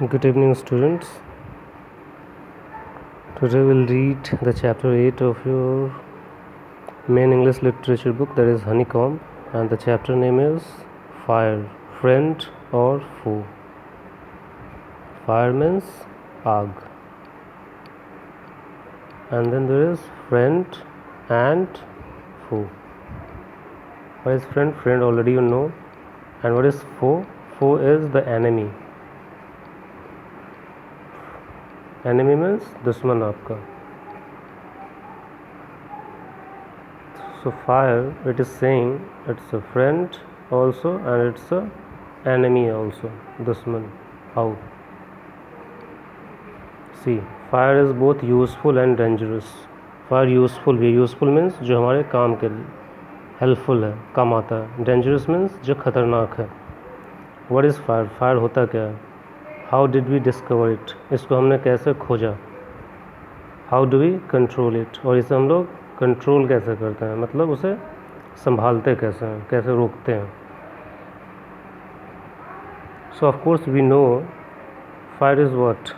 Good evening, students. Today we'll read the chapter 8 of your main English literature book, that is Honeycomb, and the chapter name is Fire, Friend or Foe. Fire means आग, and then there is friend and foe. What is friend? Friend already you know. And what is foe? Foe is the enemy. Enemy means दुश्मन आपका. So fire, it is saying it's a friend also and it's a enemy also. दुश्मन. How? See, fire is both useful and dangerous. Fire useful भी. Useful means जो हमारे काम के लिए helpful है, काम आता है. Dangerous means जो खतरनाक है. What is fire? Fire होता क्या है? How did we discover it? इसको हमने कैसे खोजा? How do we control it? और इसे हम लोग कंट्रोल कैसे करते हैं, मतलब उसे संभालते कैसे हैं, कैसे रोकते हैं. So of course we know fire is what?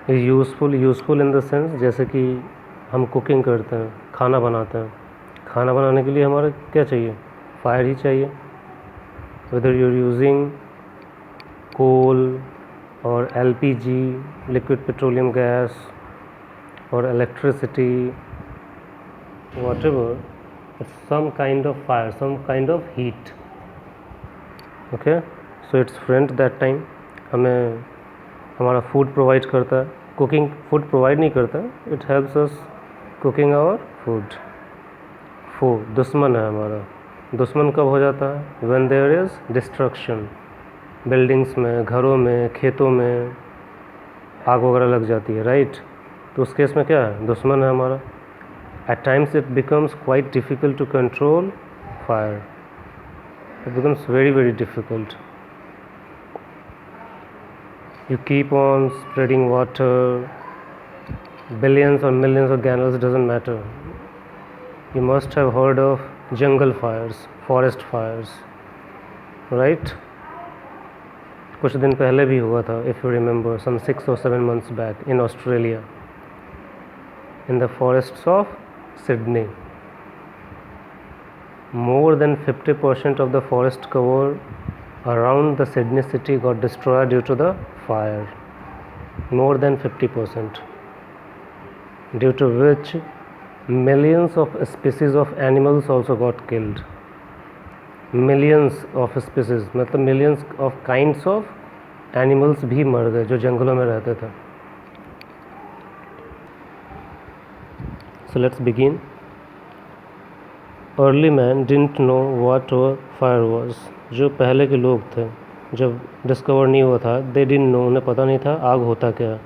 Is useful. Useful in the sense जैसे कि हम कुकिंग करते हैं, खाना बनाते हैं. खाना बनाने के लिए हमारा क्या चाहिए? फायर ही चाहिए. Whether you're using coal or LPG, liquid petroleum gas, or electricity, whatever, it's some kind of fire, some kind of heat. Okay, so it's friend that time हमें हमारा फूड प्रोवाइड करता है. कुकिंग फूड प्रोवाइड नहीं करता, it helps us cooking our food. फो दुश्मन है हमारा. दुश्मन कब हो जाता है? When there is destruction. Buildings में, घरों में, खेतों में आग वगैरह लग जाती है, राइट. तो उस केस में क्या है? दुश्मन है हमारा. At times it becomes quite difficult to control fire. It becomes very very difficult. You keep on spreading water, billions or millions of gallons, doesn't matter. You must have heard of jungle fires, forest fires, right? कुछ दिन पहले भी हुआ था, if you remember, some 6 or 7 months back in Australia, in the forests of Sydney. More than 50% of the forest cover around the Sydney city got destroyed due to the fire. More than 50%, due to which millions of species of animals also got killed. Millions of species, मतलब millions of kinds of animals भी मर गए जो जंगलों में रहते थे. So let's begin. Early man didn't know what fire was. जो पहले के लोग थे, जब डिस्कवर नहीं हुआ था, they didn't know, उन्हें पता नहीं था आग होता क्या.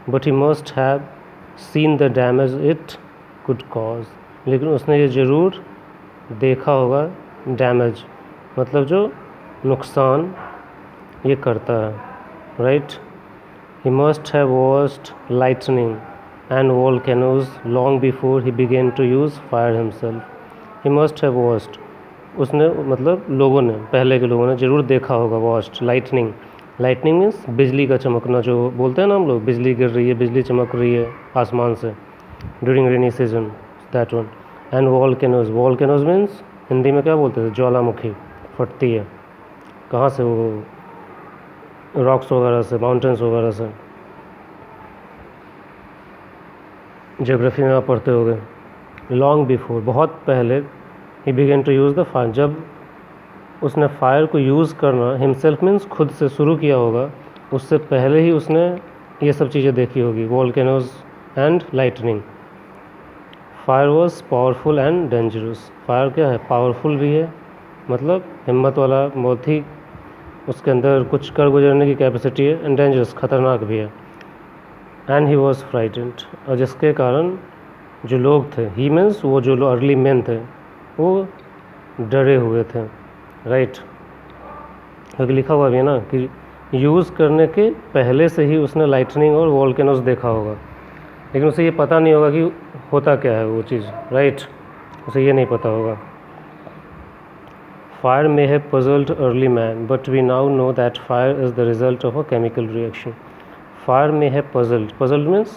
But he must have seen the damage it could cause. लेकिन उसने ये ज़रूर देखा होगा डैमेज, मतलब जो नुकसान ये करता है, right. He must have watched lightning and volcanoes long before he began to use fire himself. He must have watched, उसने मतलब लोगों ने, पहले के लोगों ने ज़रूर देखा होगा. watched lightning. lightning मीन्स बिजली का चमकना, जो बोलते हैं ना हम लोग, बिजली गिर रही है, बिजली चमक रही है आसमान से during rainy season, that one. And volcanoes. volcanoes means Hindi में क्या बोलते हैं? ज्वालामुखी फटती है. कहाँ से? वो रॉक्स वगैरह से, माउंटेन्स वगैरह से. ज्योग्राफी में आप पढ़ते होंगे. लॉन्ग बिफोर, बहुत पहले, ही began to use the fire, जब उसने फायर को यूज़ करना हिमसेल्फ मीन्स खुद से शुरू किया होगा, उससे पहले ही उसने ये सब चीज़ें देखी होगी. Volcanoes and lightning. Fire was powerful and dangerous. Fire क्या है? पावरफुल भी है, मतलब हिम्मत वाला, बहुत ही उसके अंदर कुछ कर गुजरने की कैपेसिटी है. एंड डेंजरस, खतरनाक भी है. एंड ही वॉज फ्राइटेंड, और जिसके कारण जो लोग थे, ही मीन्स वो जो अर्ली मैन थे, वो डरे हुए थे, राइट. क्योंकि लिखा हुआ भी है ना कि यूज़ करने के पहले से ही उसने लाइटनिंग और वॉल्केनोस देखा होगा, लेकिन उसे ये पता नहीं होगा कि होता क्या है वो चीज़, राइट. उसे ये नहीं पता होगा. Fire may have puzzled early man, but we now know that fire is the result of a chemical reaction. Fire may have puzzled. Puzzled means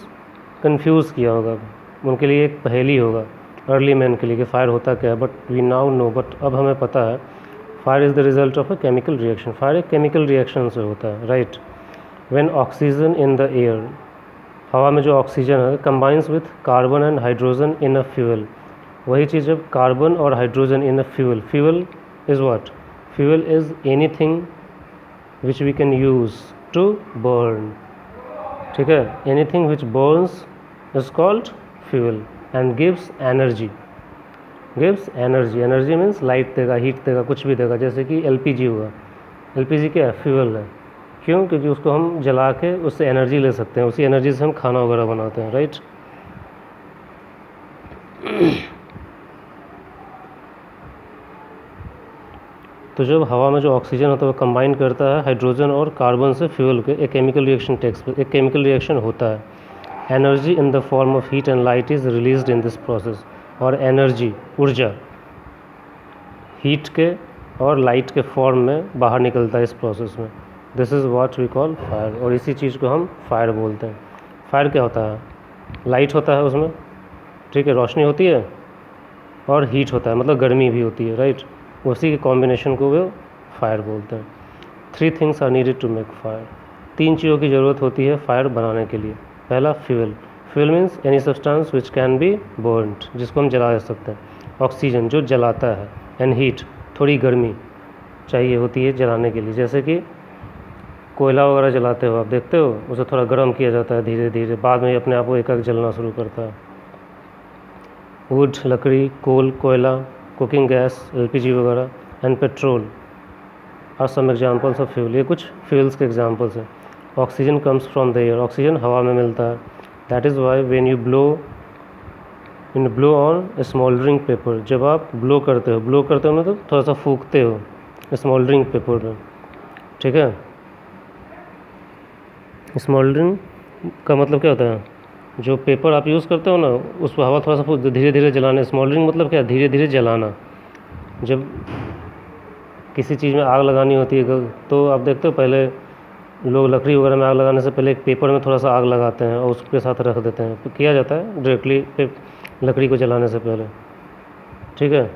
confuse किया होगा, उनके लिए एक पहेली होगा अर्ली मैन के लिए कि फायर होता क्या है. But we now know, but अब हमें पता है fire is the result of a chemical reaction. Fire एक केमिकल रिएक्शन से होता है, राइट. When oxygen in the air, हवा में जो ऑक्सीजन है, combines with carbon and hydrogen in a fuel. वही चीज़ जब कार्बन और hydrogen in a fuel. Fuel is what? Fuel is anything which we can use to burn. ठीक है, anything which Burns is called fuel and gives energy. Gives energy. Energy means light देगा, heat देगा, कुछ भी देगा. जैसे कि LPG हुआ. एलपीजी क्या है? फ्यूल है. क्यों? क्योंकि उसको हम जला के उससे एनर्जी ले सकते हैं. उसी एनर्जी से हम खाना वगैरह बनाते हैं, राइट. तो जब हवा में जो ऑक्सीजन होता है वो कंबाइन करता है हाइड्रोजन और कार्बन से फ्यूल के, एक केमिकल रिएक्शन होता है. Energy in the form of heat and light is released in this process. और एनर्जी, ऊर्जा, हीट के और लाइट के फॉर्म में बाहर निकलता है इस प्रोसेस में. This is what we call fire. और इसी चीज़ को हम फायर बोलते हैं. फायर क्या होता है? लाइट होता है उसमें, ठीक है, रोशनी होती है, और हीट होता है, मतलब गर्मी भी होती है, राइट. उसी के कॉम्बिनेशन को वो फायर बोलते हैं. 3 things are needed to make fire. 3 चीज़ों की ज़रूरत होती है फायर बनाने के लिए. पहला fuel. Fuel means any substance which can be burned, जिसको हम जला सकते हैं. ऑक्सीजन, जो जलाता है. एंड हीट, थोड़ी गर्मी चाहिए होती है जलाने के लिए. जैसे कि कोयला वगैरह जलाते हो आप, देखते हो उसे थोड़ा गर्म किया जाता है धीरे धीरे, बाद में अपने आप वो एक जलना शुरू करता है. वुड, लकड़ी, कोल, कोयला, कुकिंग गैस, एलपीजी वगैरह, and petrol are some examples of fuel. ये कुछ फ्यूल्स के एग्जांपल्स हैं. Oxygen comes from the air. Oxygen हवा में मिलता है. That is why when you blow on smouldering paper. जब आप ब्लो करते हो मतलब थोड़ा सा फूकते हो स्मोल्डरिंग पेपर में, ठीक है. स्मोल्डरिंग का मतलब क्या होता है? जो पेपर आप यूज़ करते हो ना, उस पर हवा थोड़ा सा धीरे धीरे जलाना. स्मोल्डरिंग मतलब क्या? धीरे धीरे जलाना. जब किसी चीज़ में आग लगानी होती है तो आप देखते हो पहले लोग लकड़ी वगैरह में आग लगाने से पहले एक पेपर में थोड़ा सा आग लगाते हैं और उसके साथ रख देते हैं. तो किया जाता है डायरेक्टली लकड़ी को जलाने से पहले, ठीक है.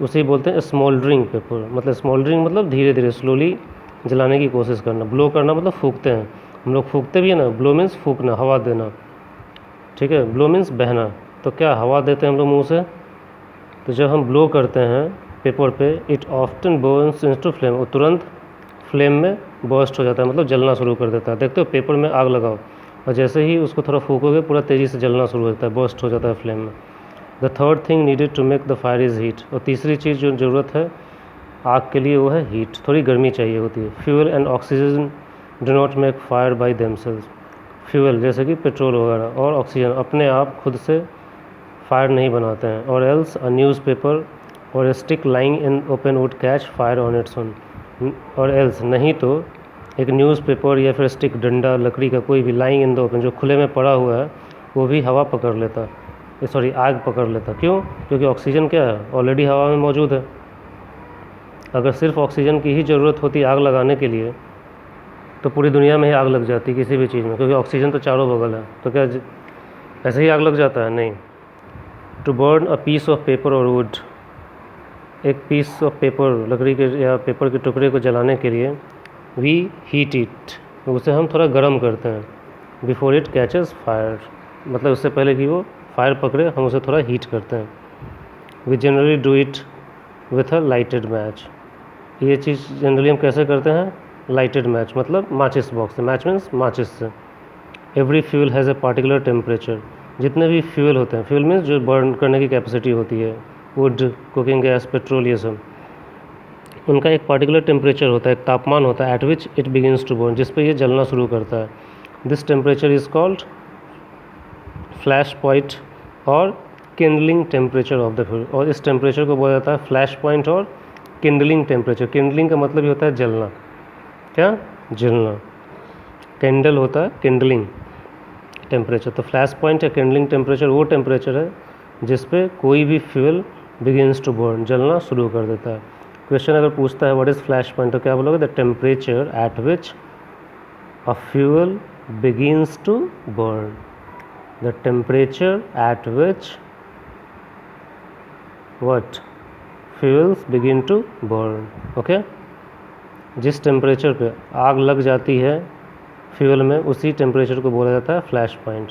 उसे बोलते हैं स्मोल्डरिंग पेपर. मतलब स्मोल्डरिंग मतलब धीरे धीरे स्लोली जलाने की कोशिश करना. ब्लो करना मतलब फूकते हैं. हम लोग फूकते भी है ना. ब्लो मीन्स फूकना, हवा देना, ठीक है. ब्लो मीन्स बहना. तो क्या हवा देते हैं हम लोग मुँह से. तो जब हम ब्लो करते हैं पेपर पे, it often Burns into flame. वो तुरंत फ्लेम में बर्स्ट हो जाता है, मतलब जलना शुरू कर देता है. देखते हो पेपर में आग लगाओ और जैसे ही उसको थोड़ा फूकोगे पूरा तेज़ी से जलना शुरू हो जाता है, बर्स्ट हो जाता है फ्लेम में. The third thing needed to make the fire is heat. और तीसरी चीज़ जो ज़रूरत है आग के लिए वो है हीट. थोड़ी गर्मी चाहिए होती है. Fuel and oxygen do not make fire by themselves. Fuel जैसे कि पेट्रोल वगैरह और ऑक्सीजन अपने आप खुद से फायर नहीं बनाते हैं. और एल्स अ न्यूज़पेपर और ए stick lying in open would catch fire on its own. और एल्स नहीं तो एक न्यूज़पेपर या फिर स्टिक, डंडा लकड़ी का कोई भी, लाइंग इन द ओपन, जो खुले में पड़ा हुआ है, वो भी हवा पकड़ लेता, आग पकड़ लेता. क्यों? क्योंकि ऑक्सीजन क्या है? ऑलरेडी हवा में मौजूद है. अगर सिर्फ ऑक्सीजन की ही ज़रूरत होती आग लगाने के लिए तो पूरी दुनिया में ही आग लग जाती किसी भी चीज़ में, क्योंकि ऑक्सीजन तो चारों बगल है. तो क्या ऐसे ही आग लग जाता है? नहीं. To burn a piece of paper और वुड. एक पीस ऑफ पेपर, लकड़ी के या पेपर के टुकड़े को जलाने के लिए वी हीट इट, उसे हम थोड़ा गर्म करते हैं. बिफोर इट कैचेस फायर, मतलब उससे पहले कि वो फायर पकड़े हम उसे थोड़ा हीट करते हैं. We generally do it with a lighted match. ये चीज़ जनरली हम कैसे करते हैं? लाइटेड मैच, मतलब माचिस बॉक्स से. मैच मीन्स माचिस से. Every fuel has a particular temperature. जितने भी फ्यूल होते हैं, फ्यूल मीन्स जो बर्न करने की कैपेसिटी होती है, वुड, कुकिंग गैस, पेट्रोल, ये सब, उनका एक पार्टिकुलर टेम्परेचर होता है, एक तापमान होता है, at which it begins to burn, जिस पे ये जलना शुरू करता है. This temperature is called flash point और kindling temperature of the fuel. और इस टेम्परेचर को बोला जाता है फ्लैश पॉइंट और किंडलिंग टेम्परेचर. किंडलिंग का मतलब ही होता है जलना. क्या? जलना. कैंडल होता है किंडलिंग टेम्परेचर. तो फ्लैश पॉइंट या किंडलिंग टेम्परेचर वो टेम्परेचर है जिस पे कोई भी फ्यूल बिगिंस टू बर्न, जलना शुरू कर देता है. क्वेश्चन अगर पूछता है व्हाट इज़ फ्लैश पॉइंट तो क्या बोलोगे? The temperature at which a fuel begins to burn. The temperature at which what fuels begin to burn. Okay, जिस टेम्परेचर पे आग लग जाती है फ्यूल में, उसी टेम्परेचर को बोला जाता है फ्लैश पॉइंट।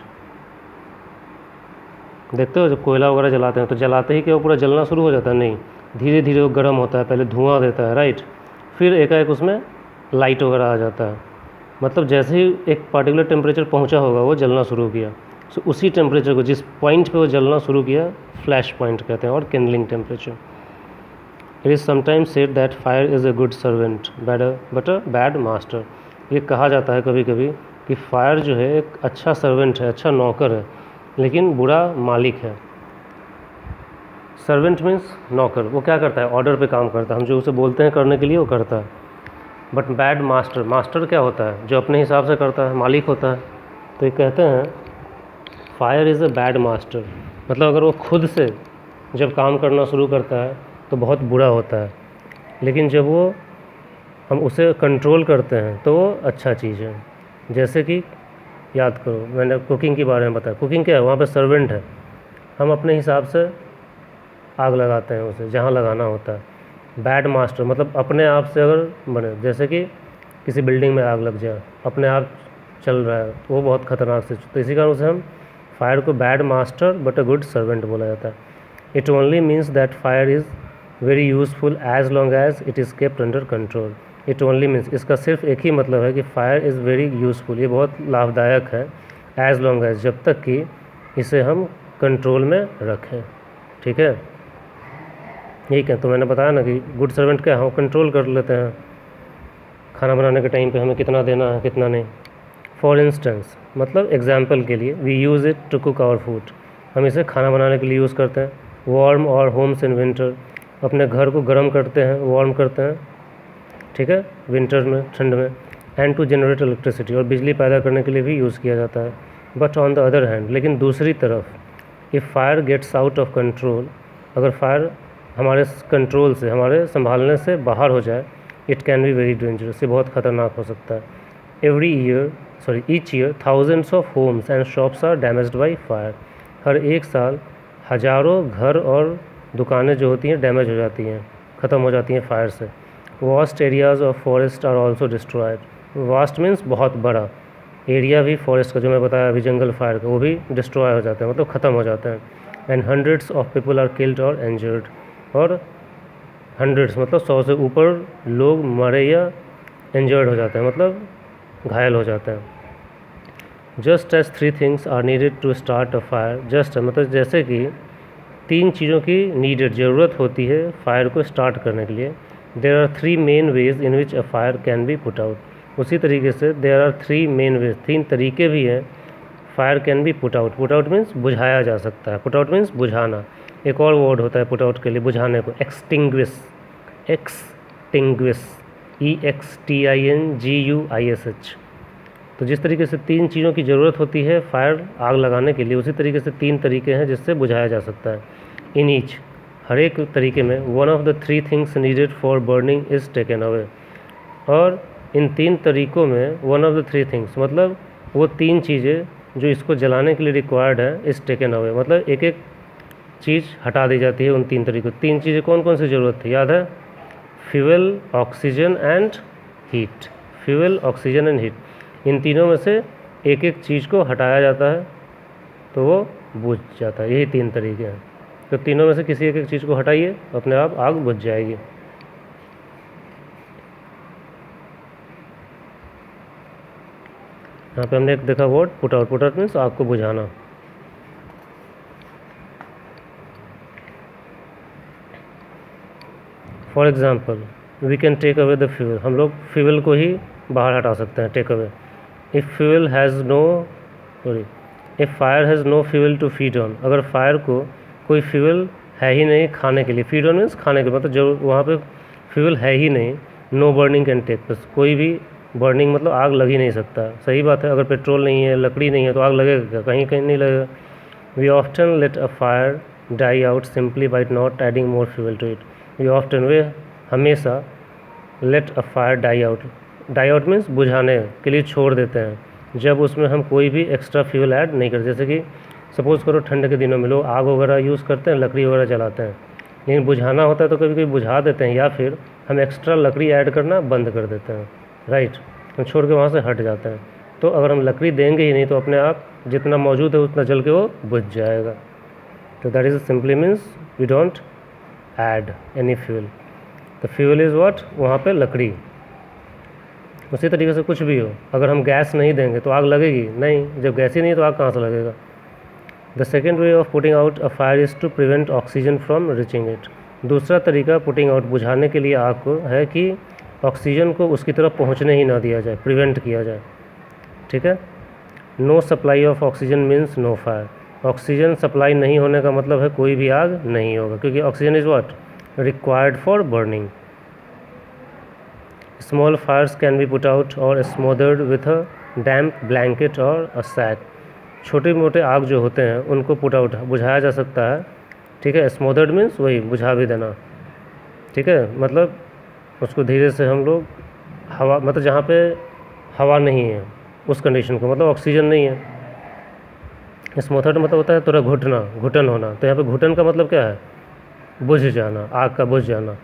देखते हो जब कोयला वगैरह जलाते हैं तो जलाते ही क्या वो पूरा जलना शुरू हो जाता है? नहीं, धीरे धीरे वो गर्म होता है, पहले धुआं देता है, राइट, फिर एकाएक उसमें लाइट वगैरह आ जाता है। मतलब जैसे ही एक पार्टिकुलर टेम्परेचर पहुंचा होगा वो जलना शुरू किया, तो उसी टेम्परेचर को जिस पॉइंट पे वो जलना शुरू किया फ्लैश पॉइंट कहते हैं, और kindling temperature. It is sometimes said that fire is a good servant but a bad master. ये कहा जाता है कभी कभी कि फायर जो है एक अच्छा सर्वेंट है, अच्छा नौकर है, लेकिन बुरा मालिक है। सर्वेंट मीन्स नौकर, वो क्या करता है? ऑर्डर पे काम करता है, हम जो उसे बोलते हैं करने के लिए वो करता है। बट बैड मास्टर, मास्टर क्या होता है? जो अपने हिसाब से करता है, मालिक होता है। तो ये कहते हैं fire is a bad master, मतलब अगर वो खुद से जब काम करना शुरू करता है तो बहुत बुरा होता है, लेकिन जब वो हम उसे कंट्रोल करते हैं तो वो अच्छा चीज़ है। जैसे कि याद करो, मैंने कुकिंग के बारे में बताया, कुकिंग क्या है? वहाँ पे सर्वेंट है, हम अपने हिसाब से आग लगाते हैं उसे जहाँ लगाना होता है। बैड मास्टर मतलब अपने आप से अगर बने, जैसे कि किसी बिल्डिंग में आग लग जाए, अपने आप चल रहा है, वो बहुत ख़तरनाक से, तो इसी कारण उसे हम फायर को bad master but a good servant बोला जाता है। It only means that fire is very useful as long as it is kept under control. It only means, इसका सिर्फ एक ही मतलब है कि फायर इज़ वेरी यूज़फुल, ये बहुत लाभदायक है, एज लॉन्ग एज, जब तक कि इसे हम कंट्रोल में रखें। ठीक है, यही क्या तो मैंने बताया ना कि गुड सर्वेंट क्या है, हम कंट्रोल कर लेते हैं खाना बनाने के टाइम पे हमें कितना देना है कितना नहीं। फॉर इंस्टेंस मतलब एग्जाम्पल के लिए, we use it to cook our food, हम इसे खाना बनाने के लिए यूज़ करते हैं। वार्म और होम्स इन विंटर, अपने घर को गर्म करते हैं, वार्म करते हैं, ठीक है, विंटर में, ठंड में। एंड टू जनरेट इलेक्ट्रिसिटी, और बिजली पैदा करने के लिए भी यूज़ किया जाता है। But on the other hand, लेकिन दूसरी तरफ, if fire gets out of control, अगर फायर हमारे कंट्रोल से, हमारे संभालने से बाहर हो जाए, it can be very dangerous, ये बहुत ख़तरनाक हो सकता है। Each year thousands of homes and shops are damaged by fire, हर एक साल हज़ारों घर और दुकानें जो होती हैं डैमेज हो जाती हैं, ख़त्म हो जाती हैं फायर से। Vast areas of forest are also destroyed, vast means बहुत बड़ा एरिया भी फॉरेस्ट का, जो मैं बताया अभी जंगल फायर का, वो भी डिस्ट्रॉय हो जाते हैं, मतलब ख़त्म हो जाते हैं। And hundreds of people are killed और इंजर्ड, और हंड्रेड्स मतलब 100 से ऊपर लोग मरे या इंजर्ड हो जाते हैं, मतलब घायल हो जाते हैं। Just as 3 things are needed to start a fire, just मतलब जैसे कि 3 चीज़ों की नीडेड ज़रूरत होती है फायर को स्टार्ट करने के लिए। There are 3 main ways in which a fire can be put out, उसी तरीके से देयर आर 3 मेन वेज, 3 तरीके भी हैं fire can be put out. Put out means बुझाया जा सकता है, पुट आउट मीन्स बुझाना। एक और वर्ड होता है पुट आउट के लिए, बुझाने को, एक्सटिंग्विश, एक्सटिंग्विश, EXTINGUISH। तो जिस तरीके से 3 चीज़ों की ज़रूरत होती है फायर आग लगाने के लिए, उसी तरीके से 3 तरीके हैं जिससे बुझाया जा सकता है। इन ईच, हर एक तरीके में, one of the 3 things needed for burning is taken away, और इन 3 तरीक़ों में वन ऑफ द 3 थिंग्स मतलब वो 3 चीज़ें जो इसको जलाने के लिए रिक्वायर्ड है, इज़ टेकन अवे, मतलब एक एक चीज़ हटा दी जाती है उन 3 तरीक़ों। 3 चीज़ें कौन कौन सी ज़रूरत थी, याद है? Fuel, oxygen and heat. Fuel, oxygen and heat, इन तीनों में से एक एक चीज़ को हटाया जाता है तो वो बुझ जाता है, यही 3 तरीके हैं। तो तीनों में से किसी एक एक चीज़ को हटाइए, अपने आप आग बुझ जाएगी। यहाँ पे हमने एक देखा word put out, put out means आग को बुझाना। For example we can take away the fuel, हम लोग फ्यूल को ही बाहर हटा सकते हैं, take away. If fuel has no if fire has no fuel to feed on, अगर फायर को कोई फ्यूल है ही नहीं खाने के लिए, फीड ऑन मीन्स खाने के, मतलब जो वहाँ पे फ्यूल है ही नहीं, no burning can take place, कोई भी बर्निंग मतलब आग लग ही नहीं सकता। सही बात है, अगर पेट्रोल नहीं है, लकड़ी नहीं है तो आग लगेगा क्या? कहीं कहीं नहीं लगेगा। We often let a fire die out simply by not adding more fuel to it, we often, वे हमेशा let a fire die out means बुझाने के लिए छोड़ देते हैं जब उसमें हम कोई भी एक्स्ट्रा फ्यूल ऐड नहीं करते। जैसे कि सपोज़ करो ठंड के दिनों में लोग आग वगैरह यूज़ करते हैं, लकड़ी वगैरह जलाते हैं, लेकिन बुझाना होता है तो कभी कभी बुझा देते हैं, या फिर हम एक्स्ट्रा लकड़ी ऐड करना बंद कर देते हैं, राइट, हम छोड़ के वहाँ से हट जाते हैं। तो अगर हम लकड़ी देंगे ही नहीं तो अपने आप जितना मौजूद है उतना जल के वो बुझ जाएगा। तो that is simply means we don't add any fuel. The fuel is what, वहाँ पे लकड़ी। उसी तरीके से कुछ भी हो, अगर हम गैस नहीं देंगे तो आग लगेगी नहीं, जब गैस ही नहीं तो आग कहाँ से लगेगा। The second way of putting out a fire is to prevent oxygen from reaching it. दूसरा तरीका पुटिंग आउट बुझाने के लिए आग को है कि ऑक्सीजन को उसकी तरफ पहुँचने ही ना दिया जाए, प्रिवेंट किया जाए, ठीक है। No supply of oxygen means no fire. Oxygen supply नहीं होने का मतलब है कोई भी आग नहीं होगा, क्योंकि oxygen is what required for burning. Small fires can be put out और smothered with a damp blanket और अ सैक। छोटे मोटे आग जो होते हैं उनको पुट आउट बुझाया जा सकता है, ठीक है। स्मोदर्ड मीन्स वही बुझा भी देना, ठीक है, मतलब उसको धीरे से हम लोग हवा, मतलब जहाँ पे हवा नहीं है उस कंडीशन को, मतलब ऑक्सीजन नहीं है। स्मोथर्ड मतलब होता है थोड़ा घुटन होना, तो यहाँ पे घुटन का मतलब क्या है, बुझ जाना, आग का बुझ जाना,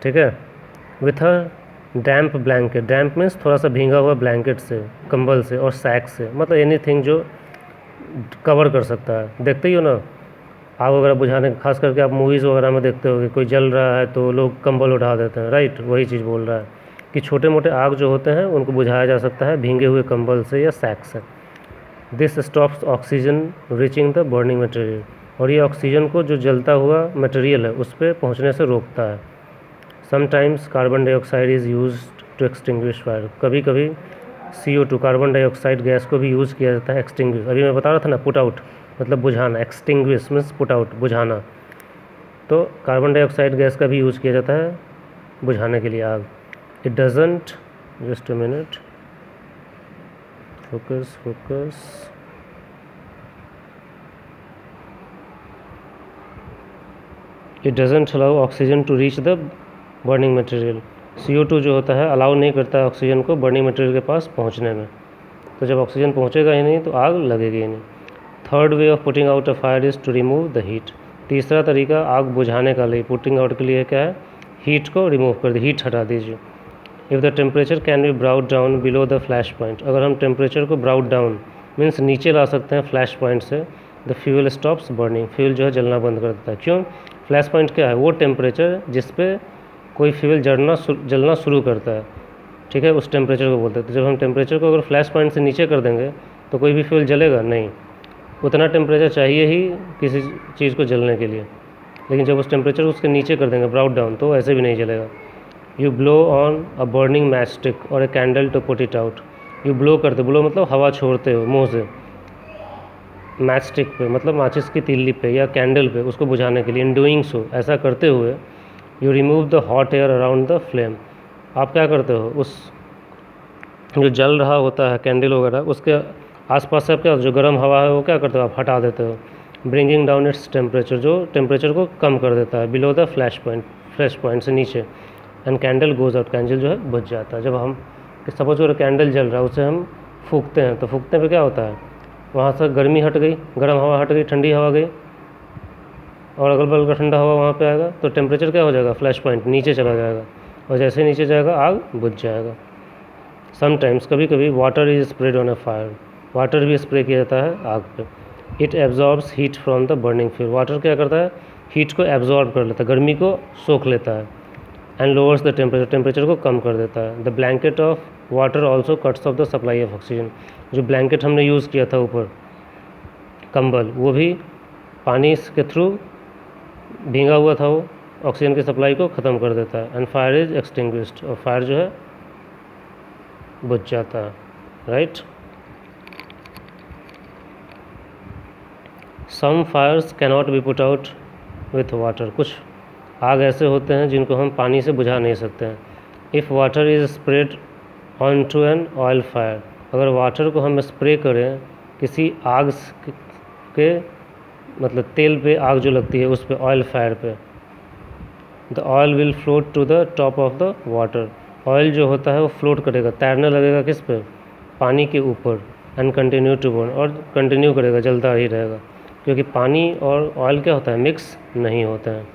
ठीक है। With a damp blanket, damp means थोड़ा सा भींगा हुआ ब्लैंकेट से, कंबल से और सैक से, मतलब एनीथिंग जो कवर कर सकता है। देखते ही हो ना आग वगैरह बुझाने, खास करके आप मूवीज़ वगैरह में देखते हो कि कोई जल रहा है तो लोग कंबल उठा देते हैं, राइट, वही चीज़ बोल रहा है कि छोटे मोटे आग जो होते हैं उनको बुझाया जा सकता है भींगे हुए कंबल से या सैक से। This stops oxygen reaching the burning material, और ये ऑक्सीजन को जो जलता हुआ मटेरियल है उस पर पहुँचने से रोकता है। Sometimes carbon dioxide is use to extinguish fire, कभी कभी CO2 कार्बन डाइऑक्साइड गैस को भी यूज़ किया जाता है एक्सटिंग्विश। अभी मैं बता रहा था ना पुट आउट मतलब बुझाना, एक्सटिंग्विश मीन्स पुट आउट बुझाना, तो कार्बन डाइऑक्साइड गैस का भी यूज़ किया जाता है बुझाने के लिए आग। It doesn't, just a minute, focus, it doesn't allow oxygen to reach the burning material. CO2 जो होता है अलाउ नहीं करता है ऑक्सीजन को बर्निंग मटेरियल के पास पहुंचने में, तो जब ऑक्सीजन पहुंचेगा ही नहीं तो आग लगेगी ही नहीं। Third way of putting out a fire is to remove the heat. तीसरा तरीका आग बुझाने का लिए, पुटिंग आउट के लिए क्या है, हीट को रिमूव कर दीजिए, हीट हटा दीजिए। If the temperature can be brought down below the flash point, अगर हम टेम्परेचर को ब्राउट डाउन मीन्स नीचे ला सकते हैं फ्लैश पॉइंट से, the fuel stops burning, fuel जो है जलना बंद कर देता है। क्यों, फ्लैश पॉइंट क्या है, वो टेम्परेचर जिस पे कोई फ्यूल जलना शुरू करता है, ठीक है, उस टेम्परेचर को बोलते हैं। तो जब हम टेम्परेचर को अगर फ्लैश पॉइंट से नीचे कर देंगे तो कोई भी फ्यूल जलेगा नहीं, उतना टेम्परेचर चाहिए ही किसी चीज़ को जलने के लिए, लेकिन जब उस टेम्परेचर को उसके नीचे कर देंगे ब्राउट डाउन तो ऐसे भी नहीं जलेगा। You blow on a burning matchstick or a candle to put it out. You blow करते, ब्लो मतलब हवा छोड़ते हो मुँह से, मैच स्टिक पे मतलब माचिस की तीली पे या कैंडल पे उसको बुझाने के लिए। इन डूइंग सो, ऐसा करते हुए, you remove the hot air around the flame, आप क्या करते हो, उस जो जल रहा होता है कैंडल वगैरह उसके आसपास से क्या जो गर्म हवा है वो क्या करते हो आप हटा देते हो। ब्रिंगिंग डाउन इट्स टेम्परेचर, जो टेम्परेचर को कम कर देता है बिलो द फ्लैश पॉइंट से नीचे। And candle goes out, candle जो है बुझ जाता है। जब हम सपोज अगर कैंडल जल रहा है उसे हम फूकते हैं तो फूकते पे क्या होता है, वहाँ से गर्मी हट गई, गर्म हवा हट गई, ठंडी हवा गई, और अगल बगल का ठंडा हवा वहाँ पे आएगा तो टेम्परेचर क्या हो जाएगा, फ्लैश पॉइंट नीचे चला जाएगा, और जैसे ही नीचे जाएगा आग बुझ जाएगा। समटाइम्स, कभी कभी, water is spread on a fire, water भी स्प्रे किया जाता है आग पे। It absorbs heat from the burning fuel, water क्या करता है, हीट को एब्जॉर्ब कर लेता है, गर्मी को सोख लेता है। And lowers the temperature, temperature को कम कर देता है। The blanket of water also cuts of the supply of oxygen, जो ब्लैंकेट हमने यूज़ किया था ऊपर कंबल, वो भी पानी के थ्रू भींगा हुआ था, वो ऑक्सीजन की सप्लाई को ख़त्म कर देता है। एंड फायर इज एक्सटिंग्विश्ड, और फायर जो है बुझ जाता है, right. Some fires cannot be put out with water, कुछ आग ऐसे होते हैं जिनको हम पानी से बुझा नहीं सकते हैं। If water is spread on to an oil fire, अगर वाटर को हम स्प्रे करें किसी आग के मतलब तेल पे आग जो लगती है उस पे, ऑयल फायर पे, the oil will float to the top of the water. Oil जो होता है वो फ्लोट करेगा, तैरने लगेगा किस पे, पानी के ऊपर। एंड कंटिन्यू टू बर्न, और कंटिन्यू करेगा, जलता ही रहेगा, क्योंकि पानी और ऑयल क्या होता है, मिक्स नहीं होते हैं।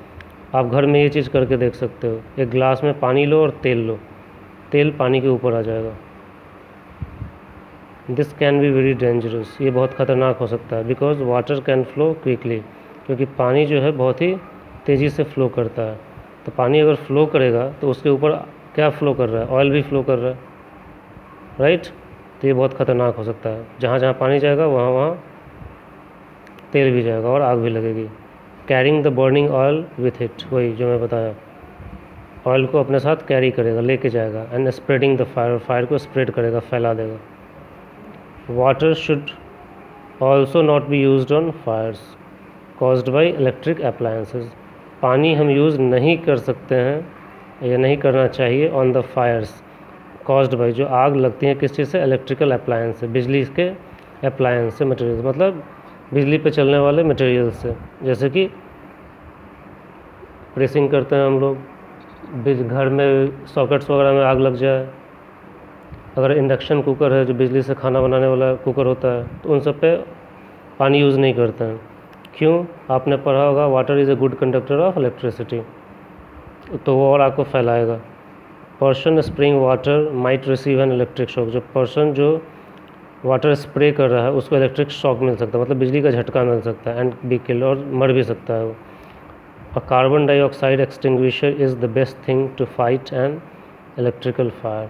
आप घर में ये चीज़ करके देख सकते हो, एक गिलास में पानी लो और तेल लो, तेल पानी के ऊपर आ जाएगा। This can be very dangerous, ये बहुत ख़तरनाक हो सकता है। Because water can flow quickly, क्योंकि पानी जो है बहुत ही तेज़ी से फ्लो करता है। तो पानी अगर फ्लो करेगा तो उसके ऊपर क्या फ्लो कर रहा है, ऑयल भी फ्लो कर रहा है, राइट। तो ये बहुत ख़तरनाक हो सकता है। जहाँ जहाँ पानी जाएगा वहाँ वहाँ तेल भी जाएगा और आग भी लगेगी। Carrying the burning oil with it, वही जो मैं बताया, ऑयल को अपने साथ कैरी करेगा, लेके जाएगा। And spreading the fire, fire को स्प्रेड करेगा, फैला देगा। Water should also not be used on fires caused by electric appliances. पानी हम यूज़ नहीं कर सकते हैं या नहीं करना चाहिए on the Fyers caused by, जो आग लगती है किस चीज़ से, इलेक्ट्रिकल अप्लायंस से, बिजली के अप्लायंस से, मटेरियल, मतलब बिजली पे चलने वाले मटेरियल से। जैसे कि प्रेसिंग करते हैं हम लोग, घर में सॉकेट्स वगैरह में आग लग जाए, अगर इंडक्शन कुकर है जो बिजली से खाना बनाने वाला कुकर होता है, तो उन सब पे पानी यूज़ नहीं करते हैं। क्यों, आपने पढ़ा होगा water is a good conductor of electricity, तो वो और आग को फैलाएगा। Person spraying water might receive an electric shock, जो पर्सन जो वाटर स्प्रे कर रहा है उसको इलेक्ट्रिक शॉक मिल सकता है, मतलब बिजली का झटका मिल सकता है। एंड बी किल्ड, और मर भी सकता है वो। A carbon dioxide extinguisher is the best thing to fight an electrical fire.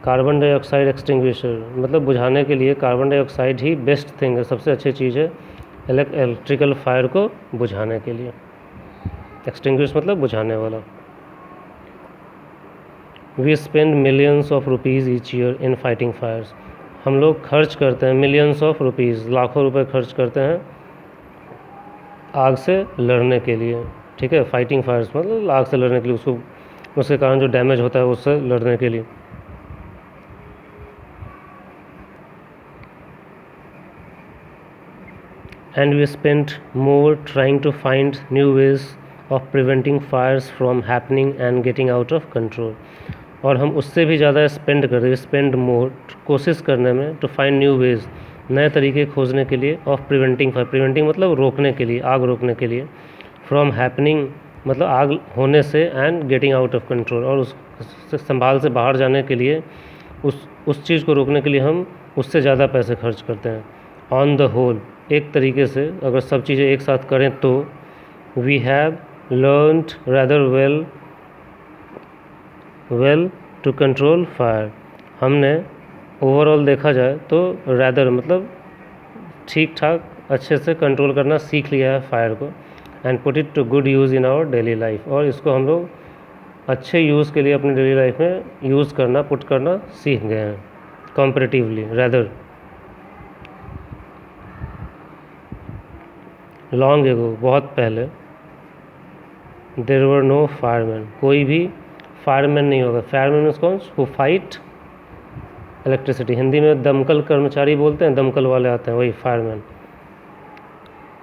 Carbon dioxide extinguisher मतलब बुझाने के लिए कार्बन डाइऑक्साइड ही बेस्ट थिंग है, सबसे अच्छी चीज़ है इलेक्ट्रिकल फायर को बुझाने के लिए। एक्सटिंग्विश मतलब बुझाने वाला। We spend millions of rupees each year in fighting fires. हम लोग खर्च करते हैं मिलियंस ऑफ रुपीज़, लाखों रुपए खर्च करते हैं आग से लड़ने के लिए, ठीक है। फाइटिंग फायर्स मतलब आग से लड़ने के लिए, उसके कारण जो डैमेज होता है उससे लड़ने के लिए। And we spend more trying to find new ways of preventing fires from happening and getting out of control. और हम उससे भी ज़्यादा स्पेंड कर रहे हैं, स्पेंड मोर, कोशिश करने में, टू फाइंड न्यू वेज, नए तरीके खोजने के लिए, ऑफ प्रिवेंटिंग फायर, प्रिवेंटिंग मतलब रोकने के लिए, आग रोकने के लिए, फ्रॉम हैपनिंग मतलब आग होने से, and getting out of control, और उससे संभाल से बाहर जाने के लिए, उस चीज़ को रोकने के लिए हम उससे ज़्यादा पैसे खर्च करते हैं। ऑन द होल, एक तरीके से अगर सब चीज़ें एक साथ करें तो, we have learned rather well to control fire. हमने ओवरऑल देखा जाए तो रैदर मतलब ठीक ठाक अच्छे से कंट्रोल करना सीख लिया है फायर को। And put it to good use in our daily life, और इसको हम लोग अच्छे यूज़ के लिए अपनी डेली लाइफ में यूज़ करना, पुट करना सीख गए हैं कंपैरेटिवली। रैदर लॉन्ग एगो, बहुत पहले, देयर वर नो फायरमैन, कोई भी फायरमैन नहीं होगा। फायरमैन मीन्स कौन, हु फाइट इलेक्ट्रिसिटी। हिंदी में दमकल कर्मचारी बोलते हैं, दमकल वाले आते हैं, वही fireman.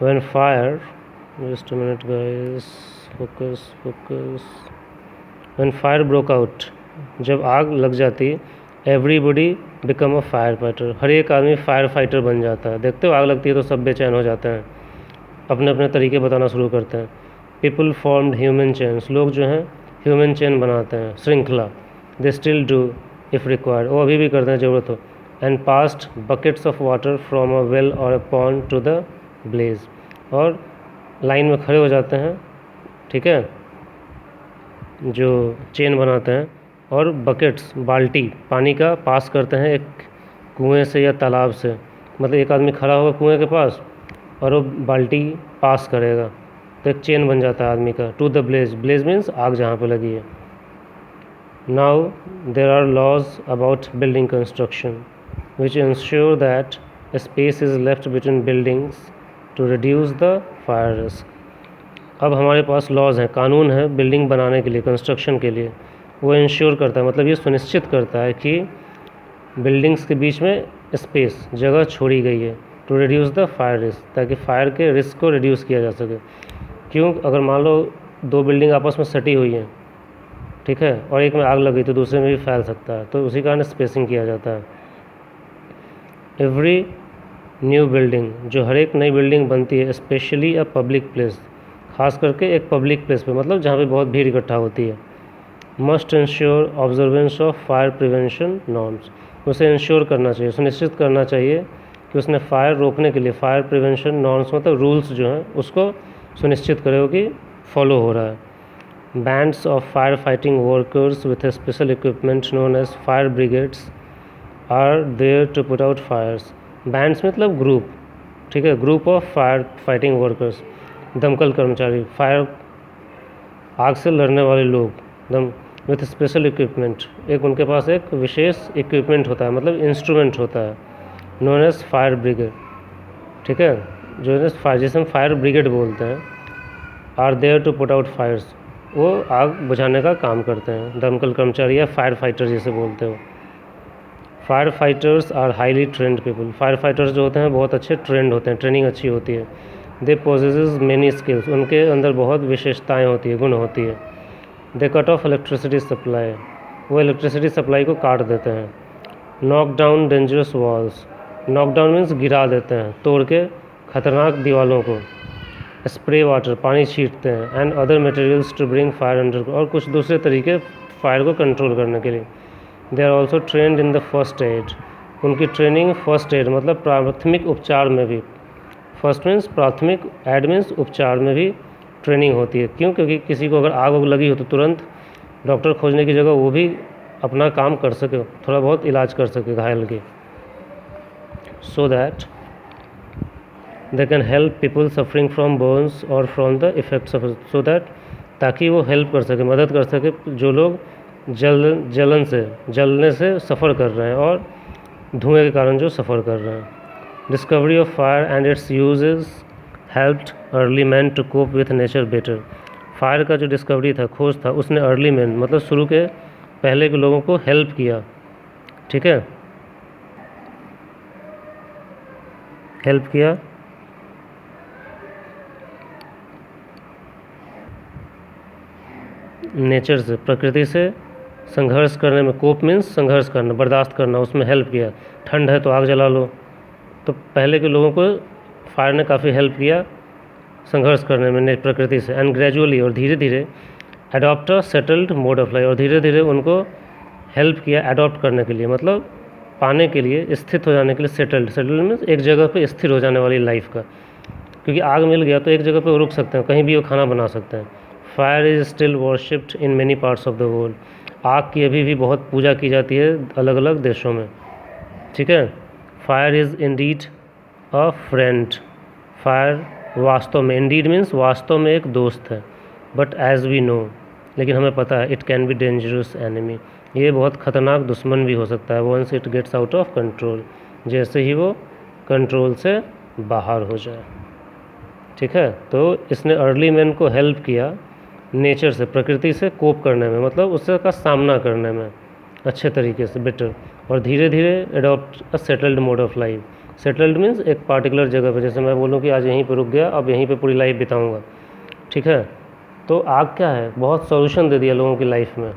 When fire, just a minute guys, focus. When fire broke out, जब आग लग जाती, everybody become a fire fighter, हर एक आदमी फायर फाइटर बन जाता है। देखते हो आग लगती है तो सब बेचैन हो जाते हैं, अपने अपने तरीके बताना शुरू करते हैं। पीपल फॉर्म्ड ह्यूमन चेन्स, लोग जो हैं ह्यूमन चेन बनाते हैं, श्रृंखला। They still do if required, वो अभी भी करते हैं ज़रूरत हो। And passed buckets of water from a well or a pond to the blaze, और लाइन में खड़े हो जाते हैं, ठीक है, जो चेन बनाते हैं, और बकेट्स बाल्टी पानी का पास करते हैं एक कुएं से या तालाब से। मतलब एक आदमी खड़ा होगा कुएं के पास और वो बाल्टी पास करेगा, तो एक चेन बन जाता है आदमी का। To the blaze, blaze means आग जहाँ पे लगी है। Now there are laws about building construction which ensure that space is left between buildings to reduce the fire risk. अब हमारे पास लॉज हैं, कानून है बिल्डिंग बनाने के लिए, कंस्ट्रक्शन के लिए। वो इंश्योर करता है, मतलब ये सुनिश्चित करता है कि बिल्डिंग्स के बीच में स्पेस, जगह छोड़ी गई है, to reduce the fire risk, ताकि फायर के रिस्क को रिड्यूस किया जा सके। क्यों, अगर मान लो दो बिल्डिंग आपस में सटी हुई हैं, ठीक है, और एक में आग लगी तो दूसरे में भी फैल सकता है, तो उसी कारण स्पेसिंग किया जाता है। एवरी न्यू बिल्डिंग, जो हर एक नई बिल्डिंग बनती है, स्पेशली अ पब्लिक प्लेस, खास करके एक पब्लिक प्लेस पे, मतलब जहाँ पे बहुत भीड़ इकट्ठा होती है, must ensure observance of fire prevention norms, उसे इंश्योर करना चाहिए, सुनिश्चित करना चाहिए कि उसने फायर रोकने के लिए फायर प्रिवेंशन नॉर्म्स मतलब रूल्स जो हैं उसको सुनिश्चित करे कि फॉलो हो रहा है। Bands of fire fighting workers with special equipment known as fire brigades are there to put out fires. Bands मतलब ग्रुप, ठीक है, group of fire fighting workers, दमकल कर्मचारी, फायर आग से लड़ने वाले लोग, दम विथ स्पेशल इक्विपमेंट, एक उनके पास एक विशेष इक्विपमेंट होता है, मतलब इंस्ट्रूमेंट होता है, नोन एज फायर ब्रिगेड, ठीक है, जो है फायर, जिसे हम फायर ब्रिगेड बोलते हैं, are there to put out fires, वो आग बुझाने का काम करते हैं, दमकल कर्मचारी या फायर फाइटर जिसे बोलते हो। Fire fighters are highly trained people, fire fighters जो होते हैं बहुत अच्छे ट्रेंड होते हैं, ट्रेनिंग अच्छी होती है। दे पोजेसेस मेनी स्किल्स, उनके अंदर बहुत विशेषताएँ होती है, गुण होती है। दे कट ऑफ इलेक्ट्रिसिटी सप्लाई, वो इलेक्ट्रिसिटी सप्लाई को काट देते हैं। Knock down dangerous walls, knock down means गिरा देते हैं, तोड़ के खतरनाक दीवारों को। स्प्रे वाटर, पानी छींटते हैं। And other materials to bring fire under, और कुछ दूसरे तरीके फायर को कंट्रोल करने के लिए। They are also trained in the first aid, उनकी ट्रेनिंग फर्स्ट एड मतलब प्राथमिक उपचार में भी, फर्स्ट मीन्स प्राथमिक, एड मीन्स उपचार में भी ट्रेनिंग होती है। क्यों? क्योंकि किसी को अगर आग लगी हो तो तुरंत डॉक्टर खोजने की जगह वो भी अपना काम कर सके, थोड़ा बहुत इलाज कर सके घायल के, so that they can help people suffering from burns or from the effects of, so that, ताकि वो हेल्प कर सके, मदद कर सके जो लोग जलने से सफ़र कर रहे हैं और धुएं के कारण जो सफ़र कर रहे हैं। Discovery of fire and its uses helped early man to cope with nature better, fire का जो डिस्कवरी था, खोज था, उसने अर्ली मैन मतलब शुरू के पहले के लोगों को हेल्प किया, ठीक है, हेल्प किया नेचर से, प्रकृति से संघर्ष करने में, कोप मीन्स संघर्ष करना, बर्दाश्त करना, उसमें हेल्प किया। ठंड है तो आग जला लो, तो पहले के लोगों को फायर ने काफ़ी हेल्प किया संघर्ष करने में प्रकृति से। एंड ग्रेजुअली, और धीरे धीरे, adopt a settled mode of life, और धीरे धीरे उनको हेल्प किया अडॉप्ट करने के लिए, मतलब पाने के लिए, स्थित हो जाने के लिए। सेटल्ड मीन्स एक जगह पे स्थिर हो जाने वाली लाइफ का, क्योंकि आग मिल गया तो एक जगह पे वो रुक सकते हैं, कहीं भी वो खाना बना सकते हैं। Fire is still worshipped in many parts of the world, आग की अभी भी बहुत पूजा की जाती है अलग अलग देशों में, ठीक है। Fire is indeed a friend, fire वास्तव में, इंडीड मीन्स वास्तव में एक दोस्त है। बट एज वी नो, लेकिन हमें पता है, it can be dangerous enemy, ये बहुत ख़तरनाक दुश्मन भी हो सकता है। Once it gets out of control, जैसे ही वो कंट्रोल से बाहर हो जाए, ठीक है। तो इसने अर्ली मैन को हेल्प किया नेचर से, प्रकृति से कोप करने में, मतलब उससे का सामना करने में अच्छे तरीके से, बेटर। और धीरे धीरे adopt a settled mode of life, settled means एक पार्टिकुलर जगह पे, जैसे मैं बोलूँ कि आज यहीं पे रुक गया, अब यहीं पे पूरी लाइफ बिताऊंगा, ठीक है। तो आग क्या है, बहुत सॉल्यूशन दे दिया लोगों की लाइफ में।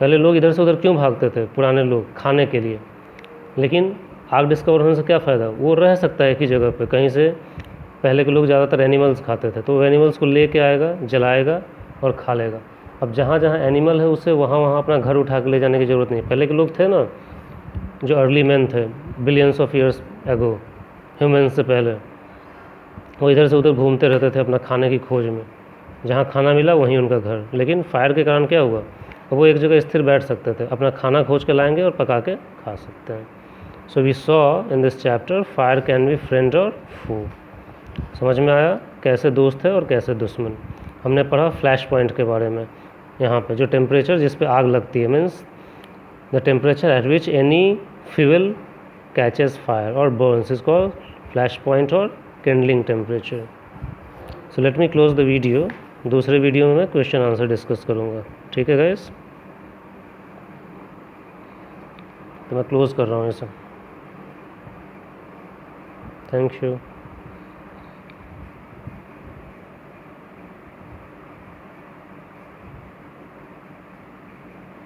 पहले लोग इधर से उधर क्यों भागते थे, पुराने लोग, खाने के लिए, लेकिन आग डिस्कवर होने से क्या फ़ायदा, वो रह सकता है एक ही जगह पे कहीं से। पहले के लोग ज़्यादातर एनिमल्स खाते थे, तो वो एनिमल्स को लेके आएगा, जलाएगा और खा लेगा। अब जहाँ जहाँ एनिमल है उसे वहाँ वहाँ अपना घर उठा के ले जाने की ज़रूरत नहीं। पहले के लोग थे ना, जो अर्ली मैन थे, billions of years ago, human से पहले, वो इधर से उधर घूमते रहते थे अपना खाने की खोज में, जहाँ खाना मिला वहीं उनका घर। लेकिन फायर के कारण क्या हुआ, वो एक जगह स्थिर बैठ सकते थे, अपना खाना खोज के लाएंगे और पका के खा सकते हैं। So we saw in this chapter fire can be friend और फू। समझ में आया कैसे दोस्त है और कैसे दुश्मन। हमने पढ़ा फ्लैश पॉइंट के बारे में, यहाँ पे जो टेम्परेचर जिस पे आग लगती है, means the temperature at which any fuel catches fire or burns is called flash point or kindling temperature. So let me close the video. दूसरे वीडियो में मैं क्वेश्चन आंसर डिस्कस करूँगा, ठीक है गाइस। तो मैं क्लोज कर रहा हूँ इसे। Thank you.